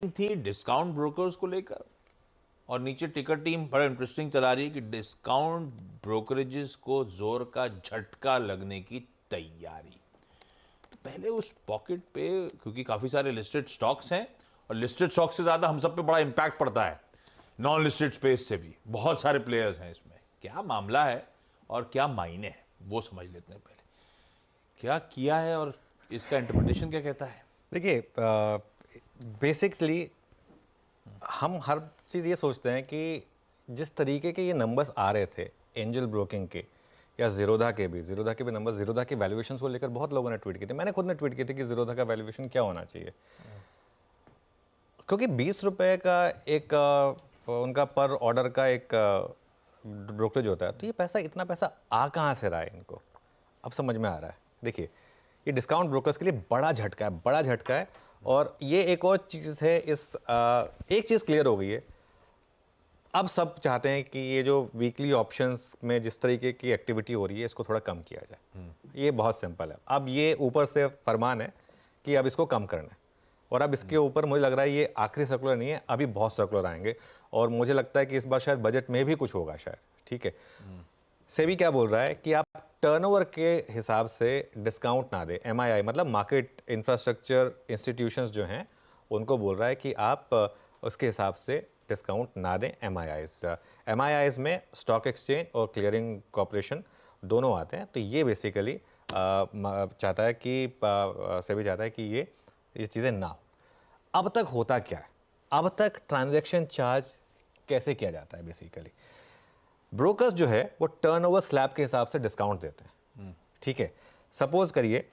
थी discount brokers को लेकर, और नीचे टिकर टीम बड़ा इंटरेस्टिंग चला रही है कि डिस्काउंट ब्रोकरेजेस को जोर का झटका लगने की तैयारी। तो पहले उस पॉकेट पे, क्योंकि काफ़ी सारे लिस्टेड स्टॉक्स हैं और लिस्टेड स्टॉक से ज़्यादा हम सब पे बड़ा इम्पैक्ट पड़ता है नॉन लिस्टेड स्पेस से भी, बहुत सारे प्लेयर्स हैं इसमें। क्या मामला है और क्या मायने हैं वो समझ लेते हैं पहले। क्या किया है और इसका इंटरप्रिटेशन क्या कहता है? देखिए, बेसिकली हम हर चीज़ ये सोचते हैं कि जिस तरीके के ये नंबर्स आ रहे थे एंजल ब्रोकिंग के या ज़ीरोधा के भी नंबर, ज़ीरोधा के वैल्यूएशंस को लेकर बहुत लोगों ने ट्वीट किए थे, मैंने खुद ने ट्वीट किए थे कि ज़ीरोधा का वैल्यूएशन क्या होना चाहिए, क्योंकि 20 रुपये का एक उनका पर ऑर्डर का एक ब्रोकरेज होता है, तो ये पैसा, इतना पैसा आ कहाँ से रहा है इनको, अब समझ में आ रहा है। देखिए, ये डिस्काउंट ब्रोकर्स के लिए बड़ा झटका है, बड़ा झटका है। और ये एक और चीज़ है, एक चीज़ क्लियर हो गई है, अब सब चाहते हैं कि ये जो वीकली ऑप्शंस में जिस तरीके की एक्टिविटी हो रही है इसको थोड़ा कम किया जाए। ये बहुत सिंपल है, अब ये ऊपर से फरमान है कि अब इसको कम करना है। और अब इसके ऊपर मुझे लग रहा है ये आखिरी सर्कुलर नहीं है, अभी बहुत सर्कुलर आएंगे, और मुझे लगता है कि इस बार शायद बजट में भी कुछ होगा शायद। ठीक है, सेबी क्या बोल रहा है कि आप टर्नओवर के हिसाब से डिस्काउंट ना दें। एमआईआई मतलब मार्केट इंफ्रास्ट्रक्चर इंस्टीट्यूशंस जो हैं उनको बोल रहा है कि आप उसके हिसाब से डिस्काउंट ना दें। एमआईआईज में स्टॉक एक्सचेंज और क्लियरिंग कॉर्पोरेशन दोनों आते हैं। तो ये बेसिकली चाहता है कि सेबी चाहता है कि ये चीज़ें ना हो। अब तक होता क्या है, अब तक ट्रांजैक्शन चार्ज कैसे किया जाता है? बेसिकली ब्रोकर्स जो है वो टर्नओवर स्लैब के हिसाब से डिस्काउंट देते हैं। ठीक है, सपोज करिए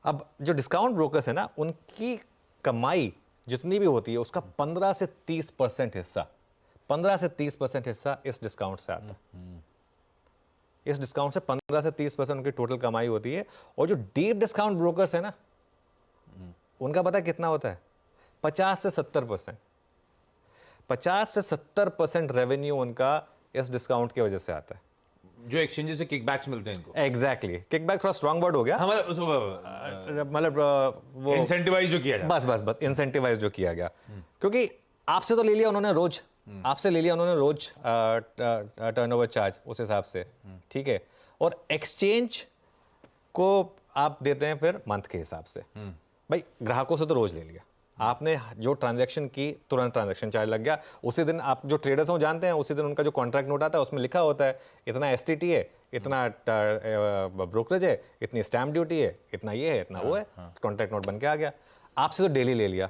अब जो डिस्काउंट ब्रोकर्स है ना, उनकी कमाई जितनी भी होती है उसका 15 से 30% हिस्सा, 15 से 30% हिस्सा इस डिस्काउंट से आता है। इस डिस्काउंट से 15 से 30% उनकी टोटल कमाई होती है। और जो डीप डिस्काउंट ब्रोकर्स है ना, उनका पता कितना होता है? 50 से 70%। 50 से 70% रेवेन्यू उनका इस डिस्काउंट की वजह से आता है, जो एक्सचेंजेस से किकबैक्स मिलते हैं इनको। एग्जैक्टली किकबैक थोड़ा स्ट्रांग वर्ड हो गया, मतलब वो इंसेंटिवाइज जो किया जाता है। बस इंसेंटिवाइज जो किया गया, क्योंकि आपसे तो ले लिया उन्होंने रोज, आपसे ले लिया उन्होंने रोज टर्नओवर चार्ज उस हिसाब से। ठीक है, और एक्सचेंज को आप देते हैं फिर मंथ के हिसाब से। भाई ग्राहकों से तो रोज ले लिया आपने, जो ट्रांजैक्शन की तुरंत ट्रांजैक्शन चार्ज लग गया उसी दिन। आप जो ट्रेडर्स हैं वो जानते हैं, उसी दिन उनका जो कॉन्ट्रैक्ट नोट आता है उसमें लिखा होता है इतना एसटीटी है, इतना ब्रोकरेज है, इतनी स्टैम्प ड्यूटी है, इतना ये है, इतना वो है, कॉन्ट्रैक्ट नोट बन के आ गया। आपसे तो डेली ले लिया।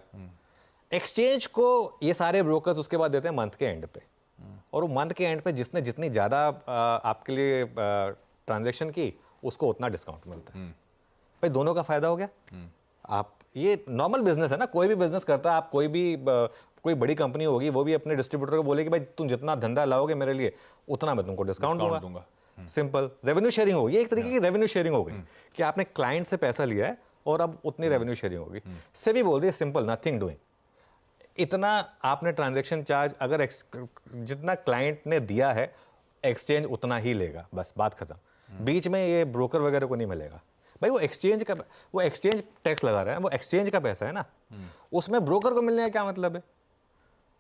एक्सचेंज को ये सारे ब्रोकर्स उसके बाद देते हैं मंथ के एंड पे, और वो मंथ के एंड पे जिसने जितनी ज़्यादा आपके लिए ट्रांजेक्शन की उसको उतना डिस्काउंट मिलता है। भाई दोनों का फायदा हो गया। आप, ये नॉर्मल बिजनेस है ना, कोई भी बिजनेस करता है, आप कोई बड़ी कंपनी होगी वो भी अपने डिस्ट्रीब्यूटर को बोलेगी भाई तुम जितना धंधा लाओगे मेरे लिए उतना मैं तुमको डिस्काउंट दूंगा। सिंपल रेवेन्यू शेयरिंग होगी, एक तरीके की रेवेन्यू शेयरिंग हो गई कि आपने क्लाइंट से पैसा लिया है और अब उतनी रेवेन्यू शेयरिंग होगी। सेबी बोल रही है सिंपल, नथिंग डूइंग, इतना आपने ट्रांजेक्शन चार्ज अगर जितना क्लाइंट ने दिया है एक्सचेंज उतना ही लेगा, बस बात खत्म। बीच में ये ब्रोकर वगैरह को नहीं मिलेगा। भाई वो एक्सचेंज टैक्स लगा रहा है, वो एक्सचेंज का पैसा है ना, उसमें ब्रोकर को मिलने का क्या मतलब है?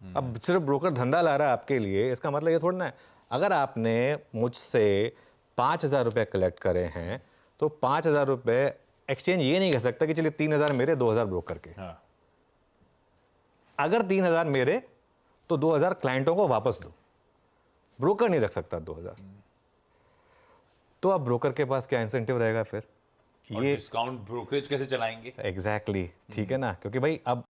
अब सिर्फ ब्रोकर धंधा ला रहा है आपके लिए, इसका मतलब ये थोड़ा ना है। अगर आपने मुझसे 5,000 रुपये कलेक्ट करे हैं तो 5,000 रुपये एक्सचेंज ये नहीं कह सकता कि चलिए 3,000 मेरे 2,000 ब्रोकर के। हाँ। अगर 3,000 मेरे तो 2,000 क्लाइंटों को वापस दो, ब्रोकर नहीं रख सकता 2,000। तो अब ब्रोकर के पास क्या इंसेंटिव रहेगा फिर? ये डिस्काउंट ब्रोकरेज कैसे चलाएंगे? एग्जैक्टली ठीक है ना, क्योंकि भाई अब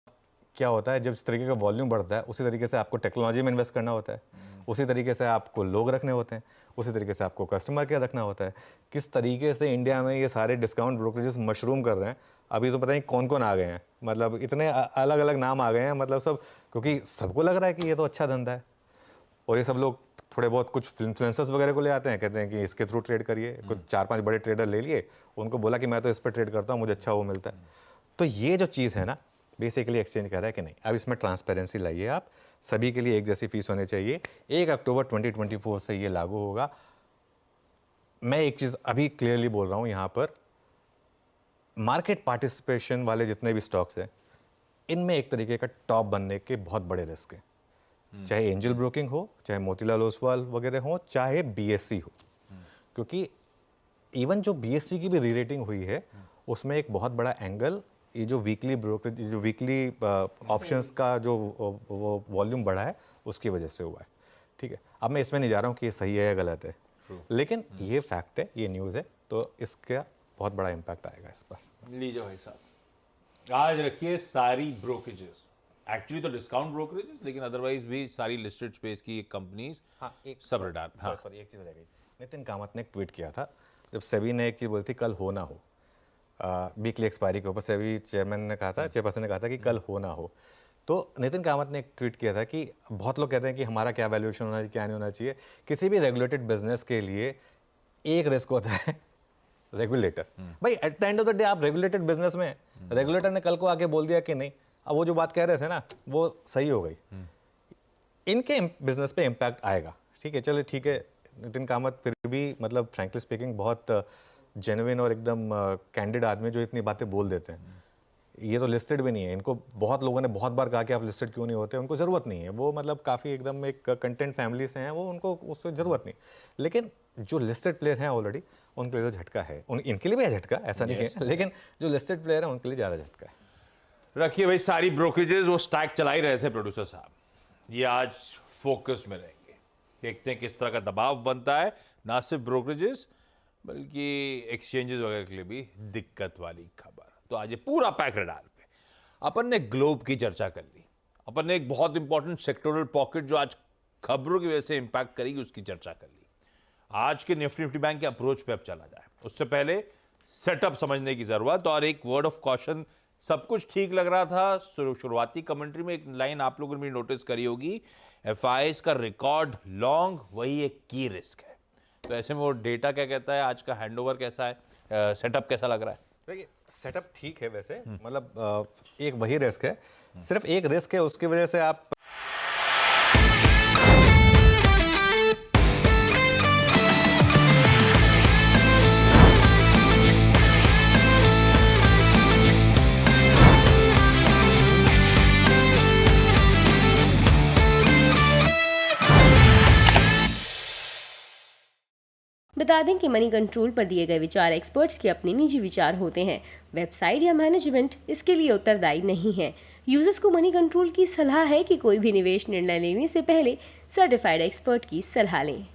क्या होता है, जब इस तरीके का वॉल्यूम बढ़ता है उसी तरीके से आपको टेक्नोलॉजी में इन्वेस्ट करना होता है, उसी तरीके से आपको लोग रखने होते हैं, उसी तरीके से आपको कस्टमर केयर रखना होता है। किस तरीके से इंडिया में ये सारे डिस्काउंट ब्रोकरेजेस मशरूम कर रहे हैं, अभी तो पता नहीं कौन कौन आ गए हैं, मतलब इतने अलग अलग नाम आ गए हैं, मतलब सब, क्योंकि सबको लग रहा है कि ये तो अच्छा धंधा है। और ये सब लोग थोड़े बहुत कुछ इन्फ्लुएंसर्स वगैरह को ले आते हैं, कहते हैं कि इसके थ्रू ट्रेड करिए। कुछ 4-5 बड़े ट्रेडर ले लिए, उनको बोला कि मैं तो इस पर ट्रेड करता हूँ, मुझे अच्छा वो मिलता है। तो ये जो चीज़ है ना, बेसिकली एक्सचेंज कह रहा है कि नहीं, अब इसमें ट्रांसपेरेंसी लाइए आप, सभी के लिए एक जैसी फीस होनी चाहिए। 1 अक्टूबर 2024 से ये लागू होगा। मैं एक चीज़ अभी क्लियरली बोल रहा हूँ यहाँ पर, मार्केट पार्टिसिपेशन वाले जितने भी स्टॉक्स हैं इनमें एक तरीके का टॉप बनने के बहुत बड़े रिस्क हैं, चाहे एंजल ब्रोकिंग हो, चाहे मोतीलाल ओसवाल वगैरह हो, चाहे बीएससी हो, क्योंकि इवन जो बीएससी की भी री रेटिंग हुई है उसमें एक बहुत बड़ा एंगल ये जो वीकली ब्रोकरेज, जो वीकली ऑप्शंस का जो वो वॉल्यूम बढ़ा है उसकी वजह से हुआ है। ठीक है, अब मैं इसमें नहीं जा रहा हूँ कि ये सही है या गलत है, लेकिन ये फैक्ट है, ये न्यूज़ है, तो इसका बहुत बड़ा इम्पैक्ट आएगा इस पर। लीजिए भाई साहब, आज रखिए सारी ब्रोकरेजेस, एक्चुअली तो डिस्काउंट ब्रोकरेजेस, लेकिन अदरवाइज भी सारी लिस्टेड स्पेस की कंपनीज हाँ, एक सब रडार। हाँ सॉरी, एक चीज़ रह गई। नितिन कामत ने एक ट्वीट किया था जब सेबी ने एक चीज़ बोली थी कल हो ना हो, वीकली एक्सपायरी के ऊपर सेबी चेयरमैन ने कहा था, चेयरपर्सन ने कहा था कि कल हो ना हो, तो नितिन कामत ने एक ट्वीट किया था कि बहुत लोग कहते हैं कि हमारा क्या वैल्यूएशन होना चाहिए, क्या नहीं होना चाहिए। किसी भी रेगुलेटेड बिजनेस के लिए एक रिस्क होता है, रेगुलेटर। भाई at the end of the day आप रेगुलेटेड बिजनेस में, रेगुलेटर ने कल को आके बोल दिया कि नहीं, अब वो जो बात कह रहे थे ना वो सही हो गई, इनके बिजनेस पे इम्पैक्ट आएगा। ठीक है, चलो ठीक है, नितिन कामत फिर भी मतलब फ्रैंकली स्पीकिंग बहुत जेन्युइन और एकदम कैंडिड आदमी जो इतनी बातें बोल देते हैं। ये तो लिस्टेड भी नहीं है, इनको बहुत लोगों ने बहुत बार कहा कि आप लिस्टेड क्यों नहीं होते, उनको ज़रूरत नहीं है, वो मतलब काफ़ी एकदम एक कंटेंट फैमिली से हैं वो, उनको उससे ज़रूरत नहीं। लेकिन जो लिस्टेड प्लेयर हैं ऑलरेडी उनके लिए तो झटका है, इनके लिए भी है झटका, ऐसा नहीं है, लेकिन जो लिस्टेड प्लेयर हैं उनके लिए ज़्यादा झटका है। रखिए भाई सारी ब्रोकरेजेस, वो स्टैक चला ही रहे थे प्रोड्यूसर साहब, ये आज फोकस में रहेंगे। देखते हैं किस तरह का दबाव बनता है, ना सिर्फ ब्रोकरेजेस बल्कि एक्सचेंजेस वगैरह के लिए भी दिक्कत वाली खबर। तो आज ये पूरा पैक रडार पे अपन ने ग्लोब की चर्चा कर ली, अपन ने एक बहुत इंपॉर्टेंट सेक्टोरल पॉकेट जो आज खबरों की वजह से इंपैक्ट करेगी उसकी चर्चा कर ली। आज के निफ्टी बैंक के अप्रोच पे अब चला जाए, उससे पहले सेटअप समझने की जरूरत और एक वर्ड ऑफ कॉशन। सब कुछ ठीक लग रहा था, शुरुआती कमेंट्री में एक लाइन आप लोगों ने भी नोटिस करी होगी, एफआईआईज का रिकॉर्ड लॉन्ग, वही एक की रिस्क है। तो ऐसे में वो डेटा क्या कहता है, आज का हैंडओवर कैसा है, सेटअप कैसा लग रहा है? देखिए सेटअप ठीक है वैसे, मतलब एक वही रिस्क है, सिर्फ एक रिस्क है, उसकी वजह से आप बता दें कि मनी कंट्रोल पर दिए गए विचार एक्सपर्ट्स के अपने निजी विचार होते हैं। वेबसाइट या मैनेजमेंट इसके लिए उत्तरदायी नहीं है। यूजर्स को मनी कंट्रोल की सलाह है कि कोई भी निवेश निर्णय लेने से पहले सर्टिफाइड एक्सपर्ट की सलाह लें।